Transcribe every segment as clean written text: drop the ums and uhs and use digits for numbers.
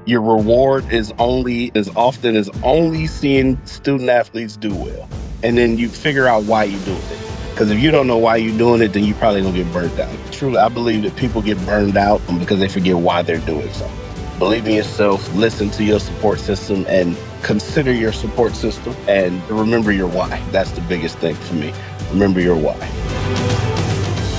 Your reward is only as often as only seeing student athletes do well. And then you figure out why you're doing it. Because if you don't know why you're doing it, then you probably gonna get burned out. Truly, I believe that people get burned out because they forget why they're doing something. Believe in yourself, listen to your support system, and consider your support system, and remember your why. That's the biggest thing for me. Remember your why.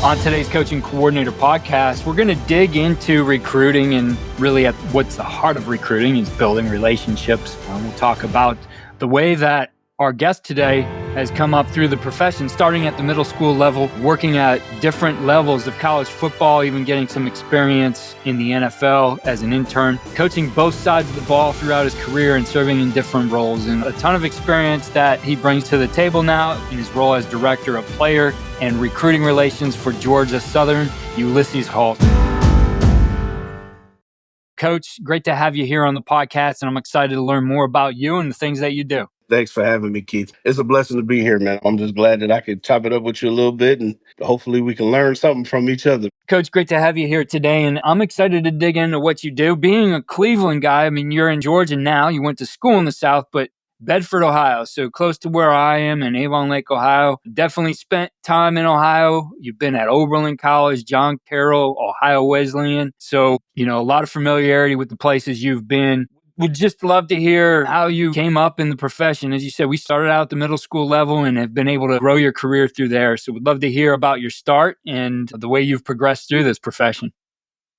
On today's Coaching Coordinator podcast, we're going to dig into recruiting, and really at what's the heart of recruiting is building relationships. We'll talk about the way that our guest today has come up through the profession, starting at the middle school level, working at different levels of college football, even getting some experience in the NFL as an intern, coaching both sides of the ball throughout his career and serving in different roles, and a ton of experience that he brings to the table now in his role as director of player and recruiting relations for Georgia Southern, Ulysses Hall. Coach, great to have you here on the podcast, and I'm excited to learn more about you and the things that you do. Thanks for having me, Keith. It's a blessing to be here, man. I'm just glad that I could chop it up with you a little bit, and hopefully we can learn something from each other. Coach, great to have you here today, and I'm excited to dig into what you do. Being a Cleveland guy, I mean, you're in Georgia now. You went to school in the South, but Bedford, Ohio, so close to where I am in Avon Lake, Ohio. Definitely spent time in Ohio. You've been at Oberlin College, John Carroll, Ohio Wesleyan. So, a lot of familiarity with the places you've been. Would just love to hear how you came up in the profession. As you said, we started out at the middle school level and have been able to grow your career through there. So we'd love to hear about your start and the way you've progressed through this profession.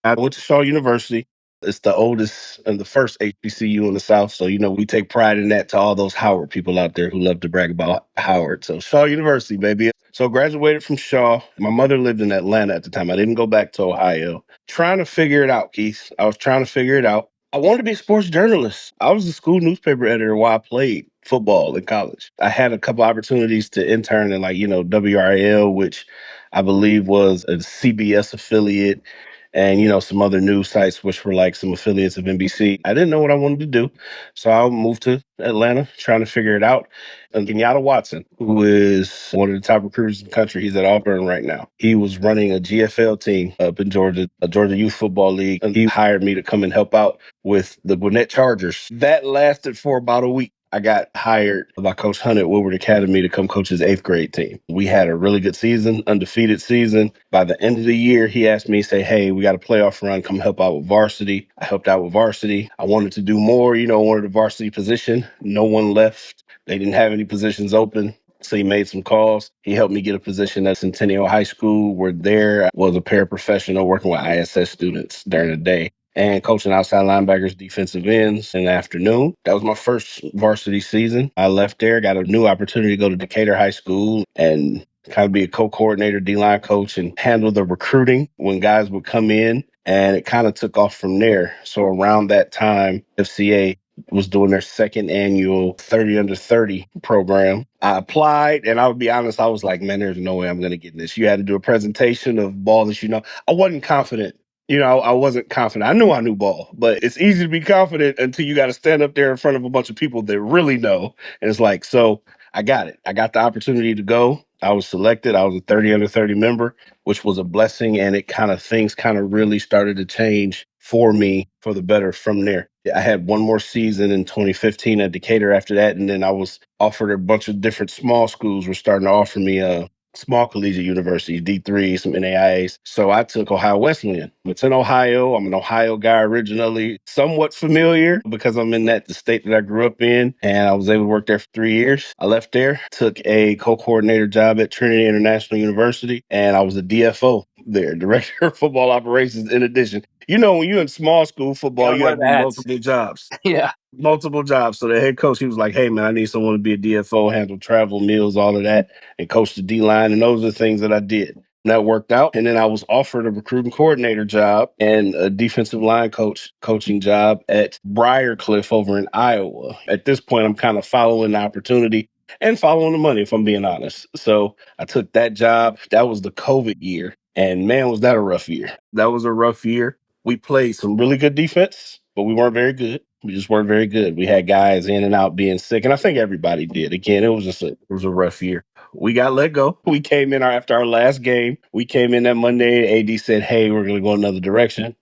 I went to Shaw University. It's the oldest and the first HBCU in the South. So, we take pride in that to all those Howard people out there who love to brag about Howard. So Shaw University, baby. So graduated from Shaw. My mother lived in Atlanta at the time. I didn't go back to Ohio. Trying to figure it out, Keith. I was trying to figure it out. I wanted to be a sports journalist. I was the school newspaper editor while I played football in college. I had a couple opportunities to intern in WRAL, which I believe was a CBS affiliate, and some other news sites which were like some affiliates of NBC. I didn't know what I wanted to do, so I moved to Atlanta trying to figure it out. And Kenyatta Watson, who is one of the top recruiters in the country, he's at Auburn right now. He was running a GFL team up in Georgia, a Georgia Youth Football League, and he hired me to come and help out with the Gwinnett Chargers. That lasted for about a week. I got hired by Coach Hunt at Woodward Academy to come coach his 8th grade team. We had a really good season, undefeated season. By the end of the year, he asked me, hey, we got a playoff run, come help out with varsity. I helped out with varsity. I wanted to do more, wanted a varsity position. No one left. They didn't have any positions open. So he made some calls. He helped me get a position at Centennial High School, where there was a paraprofessional working with ISS students during the day and coaching outside linebackers, defensive ends in the afternoon. That was my first varsity season. I left there, got a new opportunity to go to Decatur High School and kind of be a co-coordinator, D-line coach, and handle the recruiting when guys would come in. And it kind of took off from there. So around that time, FCA was doing their second annual 30 under 30 program. I applied, and I would be honest, I was like, man, there's no way I'm going to get this. You had to do a presentation of ball that I wasn't confident. I wasn't confident. I knew I knew ball, but it's easy to be confident until you got to stand up there in front of a bunch of people that really know. And it's like, so I got it. I got the opportunity to go. I was selected. I was a 30 under 30 member, which was a blessing. And things really started to change for me for the better from there. I had one more season in 2015 at Decatur after that. And then I was offered a bunch of different small schools were starting to offer me small collegiate universities, D3, some NAIAs. So I took Ohio Wesleyan. It's in Ohio. I'm an Ohio guy originally, somewhat familiar because I'm in the state that I grew up in, and I was able to work there for 3 years. I left there, took a co-coordinator job at Trinity International University, and I was a DFO there, Director of Football Operations in addition. When you're in small school football, you have multiple jobs. Yeah. Multiple jobs. So the head coach, he was like, hey, man, I need someone to be a DFO, handle travel, meals, all of that, and coach the D-line. And those are the things that I did. And that worked out. And then I was offered a recruiting coordinator job and a defensive line coaching job at Briarcliff over in Iowa. At this point, I'm kind of following the opportunity and following the money, if I'm being honest. So I took that job. That was the COVID year. And man, was that a rough year. That was a rough year. We played some really good defense, but we weren't very good. We just weren't very good. We had guys in and out being sick, and I think everybody did. Again, it was a rough year. We got let go. We came in after our last game. We came in that Monday. AD said, hey, we're going to go another direction.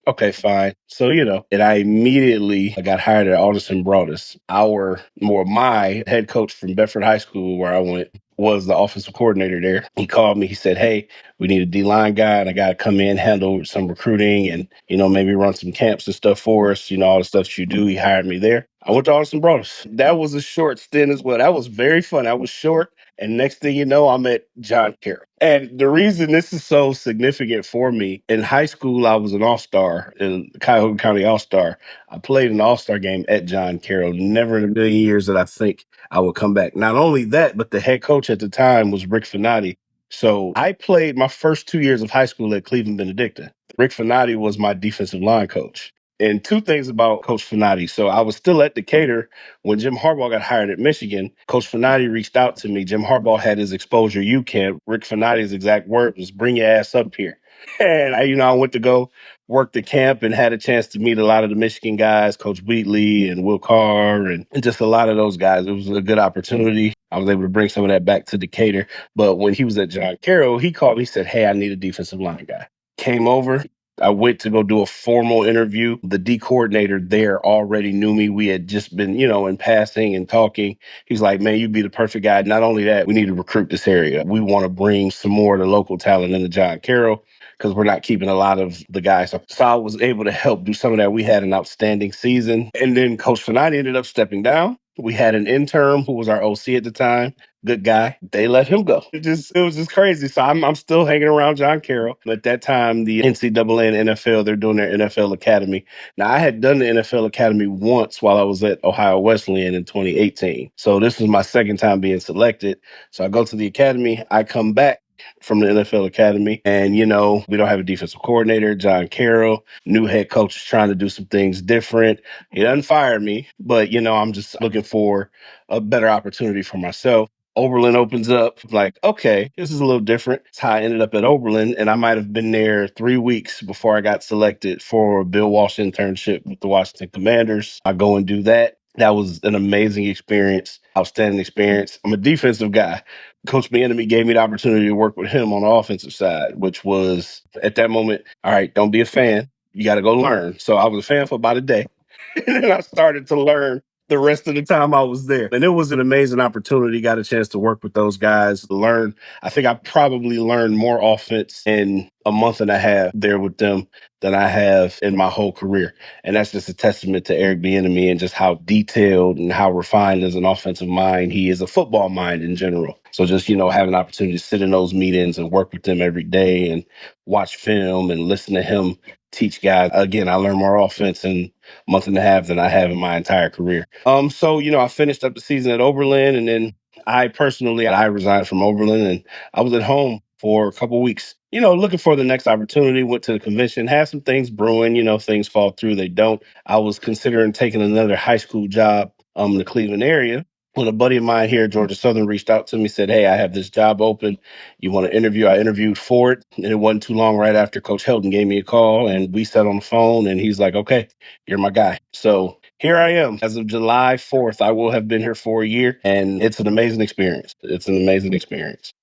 Okay, fine. So, and I immediately got hired at Alderson Broadus. My head coach from Bedford High School, where I went, was the offensive coordinator there. He called me. He said, "Hey, we need a D line guy, and I got to come in, handle some recruiting, and maybe run some camps and stuff for us. All the stuff that you do." He hired me there. I went to Alderson Broadus. That was a short stint as well. That was very fun. I was short. And next thing you know, I'm at John Carroll. And the reason this is so significant for me, in high school, I was an all-star, in Cuyahoga County All-Star. I played an all-star game at John Carroll. Never in a million years that I think I would come back. Not only that, but the head coach at the time was Rick Finati. So I played my first 2 years of high school at Cleveland Benedictine. Rick Finati was my defensive line coach. And two things about Coach Finati. So I was still at Decatur when Jim Harbaugh got hired at Michigan. Coach Finati reached out to me. Jim Harbaugh had his exposure U camp. Rick Finati's exact word was, "Bring your ass up here." And I went to go work the camp and had a chance to meet a lot of the Michigan guys, Coach Wheatley and Will Carr, and just a lot of those guys. It was a good opportunity. I was able to bring some of that back to Decatur. But when he was at John Carroll, he called me, he said, "Hey, I need a defensive line guy." Came over. I went to go do a formal interview. The D coordinator there already knew me. We had just been, in passing and talking. He's like, "Man, you'd be the perfect guy. Not only that, we need to recruit this area. We want to bring some more of the local talent into John Carroll because we're not keeping a lot of the guys." So I was able to help do some of that. We had an outstanding season. And then Coach Finati ended up stepping down. We had an intern who was our OC at the time. Good guy. They let him go. It was just crazy. So I'm still hanging around John Carroll. At that time, the NCAA and NFL, they're doing their NFL Academy. Now, I had done the NFL Academy once while I was at Ohio Wesleyan in 2018. So this was my second time being selected. So I go to the academy. I come back from the NFL Academy, and we don't have a defensive coordinator. John Carroll, new head coach, is trying to do some things different. He doesn't fire me, but I'm just looking for a better opportunity for myself. Oberlin opens up, like, okay, this is a little different. That's how I ended up at Oberlin. And I might have been there 3 weeks before I got selected for a Bill Walsh internship with the Washington Commanders. I go and do that. That was an amazing experience, outstanding experience. I'm a defensive guy. Coach Bieniemy gave me the opportunity to work with him on the offensive side, which was at that moment, all right, don't be a fan. You got to go learn. So I was a fan for about a day. And then I started to learn the rest of the time I was there. And it was an amazing opportunity. Got a chance to work with those guys, learn. I think I probably learned more offense in a month and a half there with them than I have in my whole career. And that's just a testament to Eric Bieniemy and just how detailed and how refined as an offensive mind he is, a football mind in general. So just, having an opportunity to sit in those meetings and work with them every day and watch film and listen to him teach guys. Again, I learned more offense in month and a half than I have in my entire career. So I finished up the season at Oberlin, and then I resigned from Oberlin, and I was at home for a couple weeks. Looking for the next opportunity. Went to the convention, had some things brewing. Things fall through, they don't. I was considering taking another high school job in the Cleveland area. When a buddy of mine here at Georgia Southern reached out to me, said, "Hey, I have this job open. You want to interview?" I interviewed for it, and it wasn't too long right after Coach Helton gave me a call, and we sat on the phone, and he's like, "Okay, you're my guy." So here I am. As of July 4th, I will have been here for a year, and it's an amazing experience. It's an amazing experience.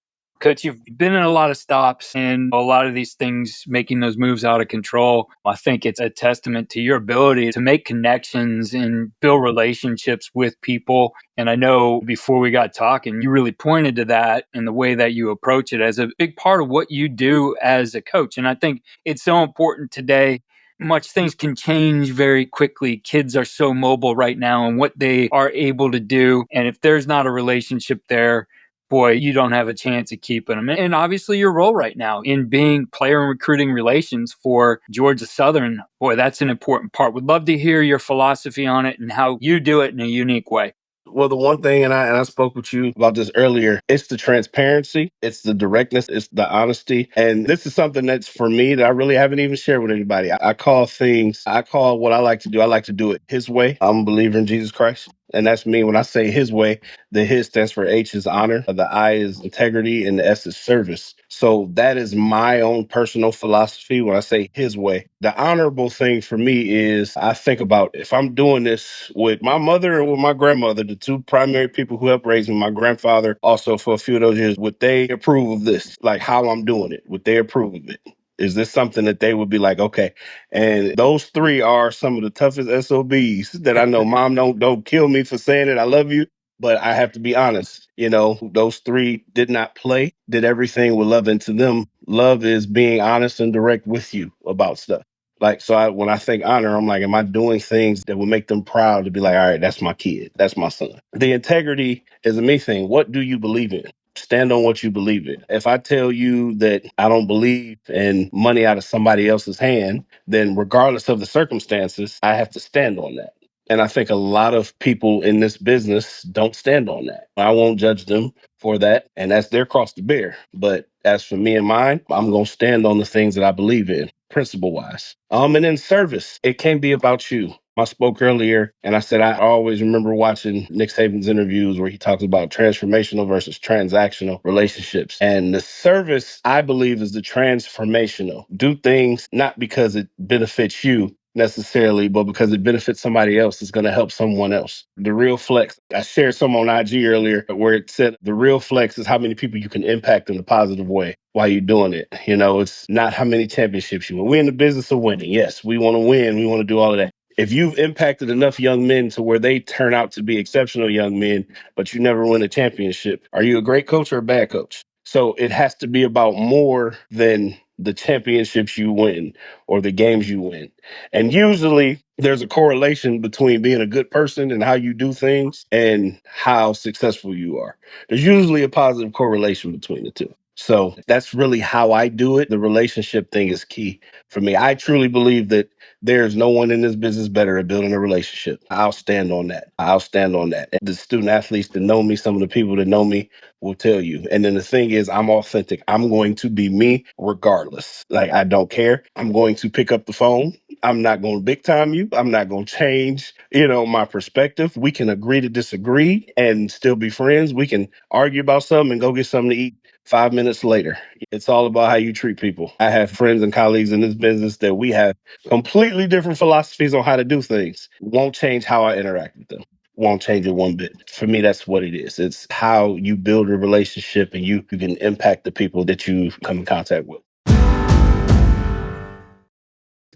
Coach, you've been in a lot of stops and a lot of these things making those moves out of control. I think it's a testament to your ability to make connections and build relationships with people. And I know before we got talking, you really pointed to that and the way that you approach it as a big part of what you do as a coach. And I think it's so important today. Much things can change very quickly. Kids are so mobile right now and what they are able to do. And if there's not a relationship there, boy, you don't have a chance of keeping them. And obviously, your role right now in being player and recruiting relations for Georgia Southern, boy, that's an important part. Would love to hear your philosophy on it and how you do it in a unique way. Well, the one thing, and I spoke with you about this earlier, it's the transparency, it's the directness, it's the honesty. And this is something that's for me that I really haven't even shared with anybody. I call what I like to do, I like to do it his way. I'm a believer in Jesus Christ. And that's me. When I say his way, the his stands for H is honor, the I is integrity, and the S is service. So that is my own personal philosophy when I say his way. The honorable thing for me is I think about if I'm doing this with my mother or with my grandmother, the two primary people who helped raise me, my grandfather also for a few of those years, would they approve of this? Like how I'm doing it? Would they approve of it? Is this something that they would be like, okay? And those three are some of the toughest SOBs that I know. Mom, don't kill me for saying it. I love you. But I have to be honest, those three did not play, did everything with love. And to them, love is being honest and direct with you about stuff. Like, so when I think honor, I'm like, am I doing things that will make them proud to be like, all right, that's my kid, that's my son? The integrity is a me thing. What do you believe in? Stand on what you believe in. If I tell you that I don't believe in money out of somebody else's hand, then regardless of the circumstances, I have to stand on that. And I think a lot of people in this business don't stand on that. I won't judge them for that. And that's their cross to bear. But as for me and mine, I'm going to stand on the things that I believe in, principle wise. And in service, it can't be about you. I spoke earlier and I said I always remember watching Nick Saban's interviews where he talks about transformational versus transactional relationships. And the service, I believe, is the transformational. Do things not because it benefits you necessarily, but because it benefits somebody else, it's going to help someone else. The real flex, I shared some on IG earlier where it said the real flex is how many people you can impact in a positive way while you're doing it. It's not how many championships you win. We're in the business of winning. Yes, we want to win. We want to do all of that. If you've impacted enough young men to where they turn out to be exceptional young men, but you never win a championship, are you a great coach or a bad coach? So it has to be about more than the championships you win or the games you win. And usually there's a correlation between being a good person and how you do things and how successful you are. There's usually a positive correlation between the two. So that's really how I do it. The relationship thing is key for me. I truly believe that there's no one in this business better at building a relationship. I'll stand on that. I'll stand on that. The student athletes that know me, some of the people that know me will tell you. And then the thing is, I'm authentic. I'm going to be me regardless. Like, I don't care. I'm going to pick up the phone. I'm not going to big time you. I'm not going to change, my perspective. We can agree to disagree and still be friends. We can argue about something and go get something to eat 5 minutes later. It's all about how you treat people. I have friends and colleagues in this business that we have completely different philosophies on how to do things. Won't change how I interact with them. Won't change it one bit. For me, that's what it is. It's how you build a relationship and you can impact the people that you come in contact with.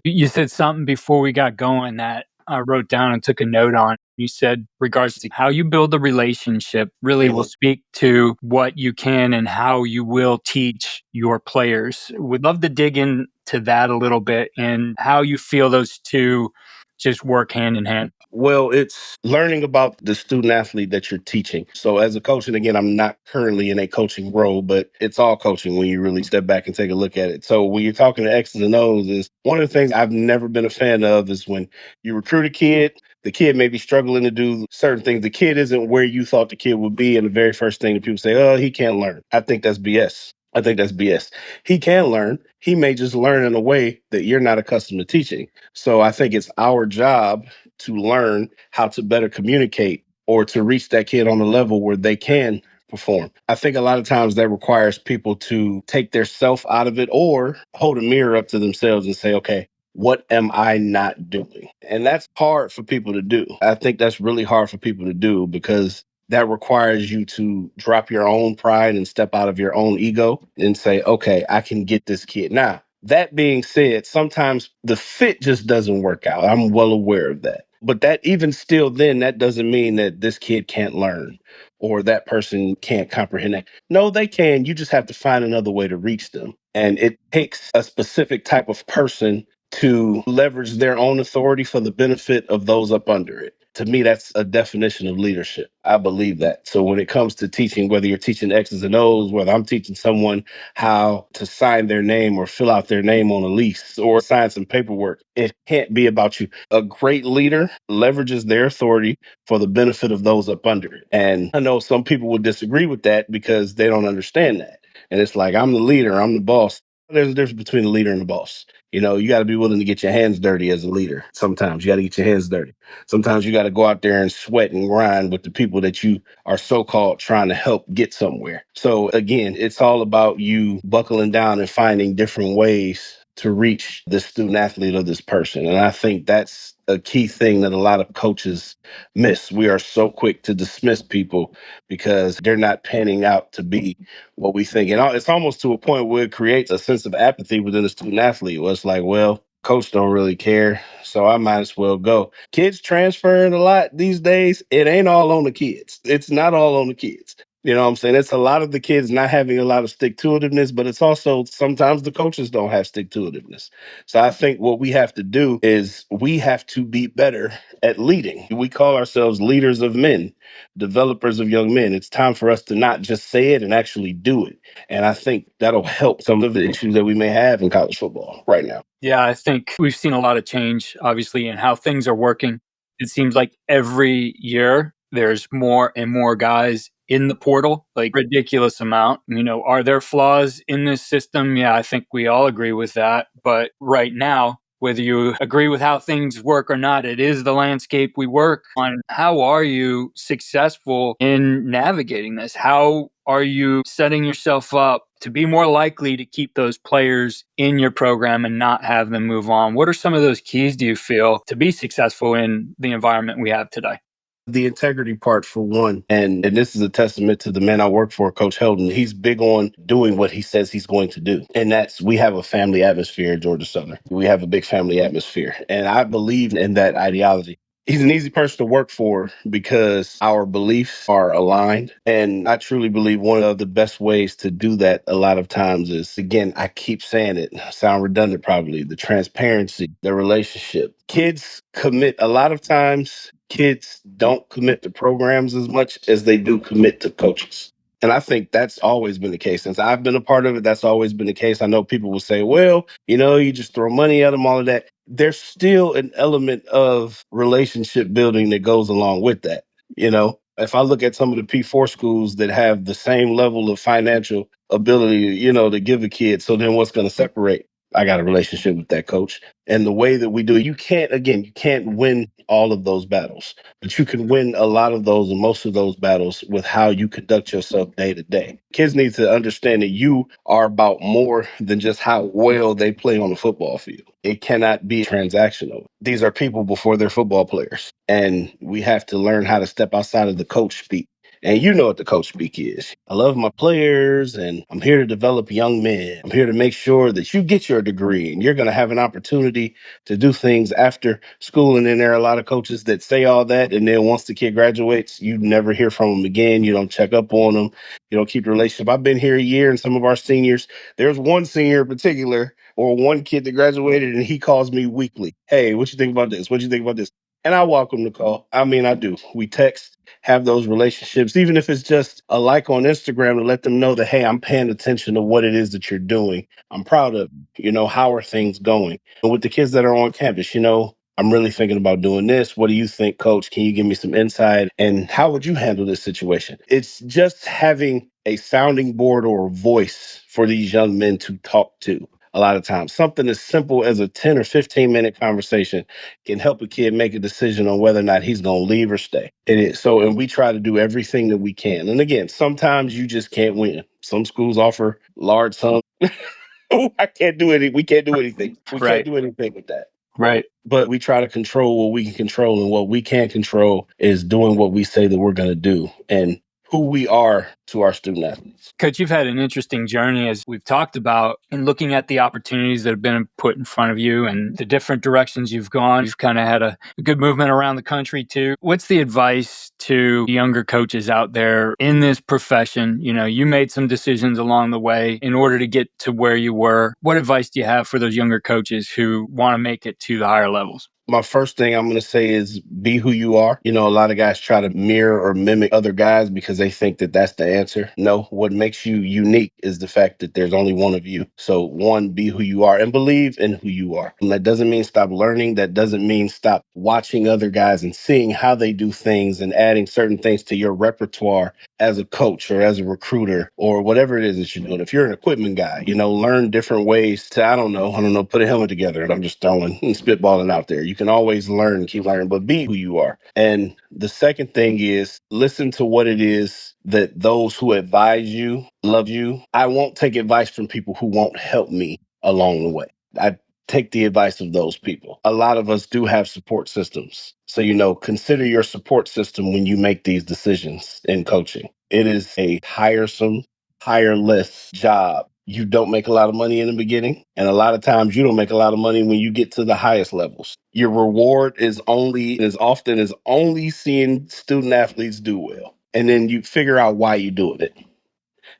You said something before we got going that I wrote down and took a note on. You said regards to how you build a relationship really will speak to what you can and how you will teach your players. Would love to dig into that a little bit and how you feel those two just work hand in hand. Well, it's learning about the student athlete that you're teaching. So, as a coach, and again, I'm not currently in a coaching role, but it's all coaching when you really step back and take a look at it. So, when you're talking to X's and O's, is one of the things I've never been a fan of is when you recruit a kid, the kid may be struggling to do certain things. The kid isn't where you thought the kid would be. And the very first thing that people say, oh, he can't learn. I think that's BS. I think that's BS. He can learn. He may just learn in a way that you're not accustomed to teaching. So I think it's our job to learn how to better communicate or to reach that kid on a level where they can perform. I think a lot of times that requires people to take their self out of it or hold a mirror up to themselves and say, okay, what am I not doing? And that's hard for people to do. I think that's really hard for people to do because that requires you to drop your own pride and step out of your own ego and say, okay, I can get this kid. Now, that being said, sometimes the fit just doesn't work out. I'm well aware of that. But that even still, then that doesn't mean that this kid can't learn or that person can't comprehend that. No, they can. You just have to find another way to reach them. And it takes a specific type of person to leverage their own authority for the benefit of those up under it. To me, that's a definition of leadership. I believe that. So when it comes to teaching, whether you're teaching X's and O's, whether I'm teaching someone how to sign their name or fill out their name on a lease or sign some paperwork, it can't be about you. A great leader leverages their authority for the benefit of those up under it. And I know some people would disagree with that because they don't understand that. And it's like, I'm the leader, I'm the boss. There's a difference between the leader and the boss. You got to be willing to get your hands dirty as a leader. Sometimes you got to get your hands dirty. Sometimes you got to go out there and sweat and grind with the people that you are so-called trying to help get somewhere. So again, it's all about you buckling down and finding different ways to reach this student athlete or this person. And I think that's a key thing that a lot of coaches miss. We are so quick to dismiss people because they're not panning out to be what we think. And it's almost to a point where it creates a sense of apathy within the student athlete where it's like, well, coach don't really care, so I might as well go. Kids transferring a lot these days. It ain't all on the kids. It's not all on the kids. You know what I'm saying? It's a lot of the kids not having a lot of stick to itiveness, but it's also sometimes the coaches don't have stick to itiveness. So I think what we have to do is we have to be better at leading. We call ourselves leaders of men, developers of young men. It's time for us to not just say it and actually do it. And I think that'll help some of the issues that we may have in college football right now. Yeah, I think we've seen a lot of change, obviously, in how things are working. It seems like every year there's more and more guys in the portal, like ridiculous amount. Are there flaws in this system? Yeah, I think we all agree with that. But right now, whether you agree with how things work or not, it is the landscape we work on. How are you successful in navigating this? How are you setting yourself up to be more likely to keep those players in your program and not have them move on? What are some of those keys, do you feel, to be successful in the environment we have today? The integrity part for one, and this is a testament to the man I work for, Coach Heldon. He's big on doing what he says he's going to do. And that's, we have a family atmosphere at Georgia Southern. We have a big family atmosphere. And I believe in that ideology. He's an easy person to work for because our beliefs are aligned. And I truly believe one of the best ways to do that a lot of times is, again, I keep saying it, sound redundant probably, the transparency, the relationship. Kids commit a lot of times. Kids don't commit to programs as much as they do commit to coaches. And I think that's always been the case. Since I've been a part of it, that's always been the case. I know people will say, well, you just throw money at them, all of that. There's still an element of relationship building that goes along with that. If I look at some of the P4 schools that have the same level of financial ability, to give a kid, so then what's going to separate? I got a relationship with that coach. And the way that we do it, you can't win all of those battles, but you can win a lot of those and most of those battles with how you conduct yourself day to day. Kids need to understand that you are about more than just how well they play on the football field. It cannot be transactional. These are people before they're football players. And we have to learn how to step outside of the coach speak. And you know what the coach speak is. I love my players and I'm here to develop young men. I'm here to make sure that you get your degree and you're going to have an opportunity to do things after school. And then there are a lot of coaches that say all that. And then once the kid graduates, you never hear from them again. You don't check up on them. You don't keep the relationship. I've been here a year and some of our seniors, there's one senior in particular or one kid that graduated and he calls me weekly. Hey, what you think about this? What you think about this? And I welcome the call. I mean, I do. We text, have those relationships, even if it's just a like on Instagram to let them know that, hey, I'm paying attention to what it is that you're doing. I'm proud of you. How are things going? And with the kids that are on campus, I'm really thinking about doing this. What do you think, coach? Can you give me some insight? And how would you handle this situation? It's just having a sounding board or a voice for these young men to talk to. A lot of times, something as simple as a 10 or 15-minute conversation can help a kid make a decision on whether or not he's going to leave or stay. It is. So, and we try to do everything that we can. And again, sometimes you just can't win. Some schools offer large sums. I can't do it. We can't do anything. We can't Right, do anything with that. right. But we try to control what we can control. And what we can't control is doing what we say that we're going to do and who we are to our student athletes. Coach, you've had an interesting journey, as we've talked about, in looking at the opportunities that have been put in front of you and the different directions you've gone. You've kind of had a good movement around the country too. What's the advice to younger coaches out there in this profession? You made some decisions along the way in order to get to where you were. What advice do you have for those younger coaches who want to make it to the higher levels? My first thing I'm going to say is be who you are. A lot of guys try to mirror or mimic other guys because they think that that's the answer. No, what makes you unique is the fact that there's only one of you. So one, be who you are and believe in who you are. And that doesn't mean stop learning. That doesn't mean stop watching other guys and seeing how they do things and adding certain things to your repertoire as a coach or as a recruiter or whatever it is that you're doing. If you're an equipment guy, learn different ways to, I don't know, put a helmet together. And I'm just throwing and spitballing out there. You can always learn and keep learning, but be who you are. And the second thing is listen to what it is that those who advise you love you. I won't take advice from people who won't help me along the way. I take the advice of those people. A lot of us do have support systems. So, consider your support system when you make these decisions in coaching. It is a tiresome, tireless job. You don't make a lot of money in the beginning. And a lot of times you don't make a lot of money when you get to the highest levels. Your reward is only seeing student athletes do well. And then you figure out why you're doing it.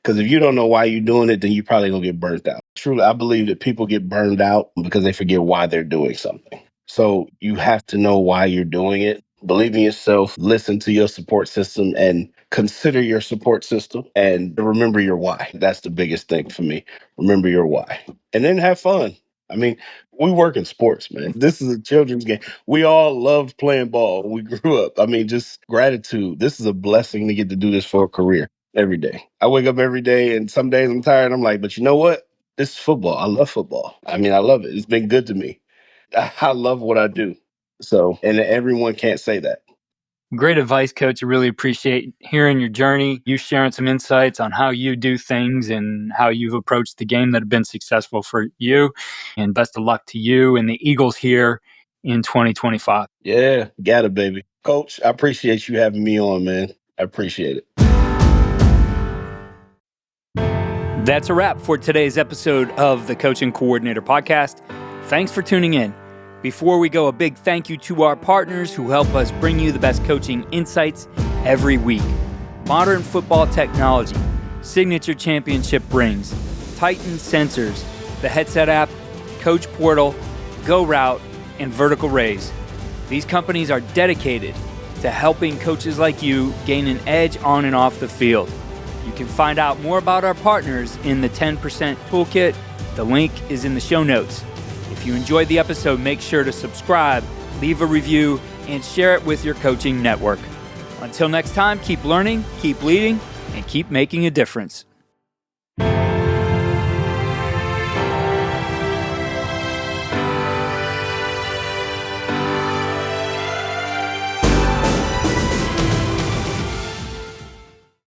Because if you don't know why you're doing it, then you probably gonna get burnt out. Truly, I believe that people get burned out because they forget why they're doing something. So you have to know why you're doing it. Believe in yourself, listen to your support system, and consider your support system and remember your why. That's the biggest thing for me. Remember your why. And then have fun. I mean, we work in sports, man. This is a children's game. We all loved playing ball when we grew up. I mean, just gratitude. This is a blessing to get to do this for a career every day. I wake up every day and some days I'm tired. I'm like, but you know what? This is football. I love football. I mean, I love it. It's been good to me. I love what I do. So, and everyone can't say that. Great advice, Coach. I really appreciate hearing your journey, you sharing some insights on how you do things and how you've approached the game that have been successful for you. And best of luck to you and the Eagles here in 2025. Yeah, got it, baby. Coach, I appreciate you having me on, man. I appreciate it. That's a wrap for today's episode of the Coaching Coordinator Podcast. Thanks for tuning in. Before we go, a big thank you to our partners who help us bring you the best coaching insights every week. Modern Football Technology, Signature Championship Rings, Titan Sensors, the Headset app, Coach Portal, Go Route, and Vertical Raise. These companies are dedicated to helping coaches like you gain an edge on and off the field. You can find out more about our partners in the 10% Toolkit. The link is in the show notes. If you enjoyed the episode, make sure to subscribe, leave a review, and share it with your coaching network. Until next time, keep learning, keep leading, and keep making a difference.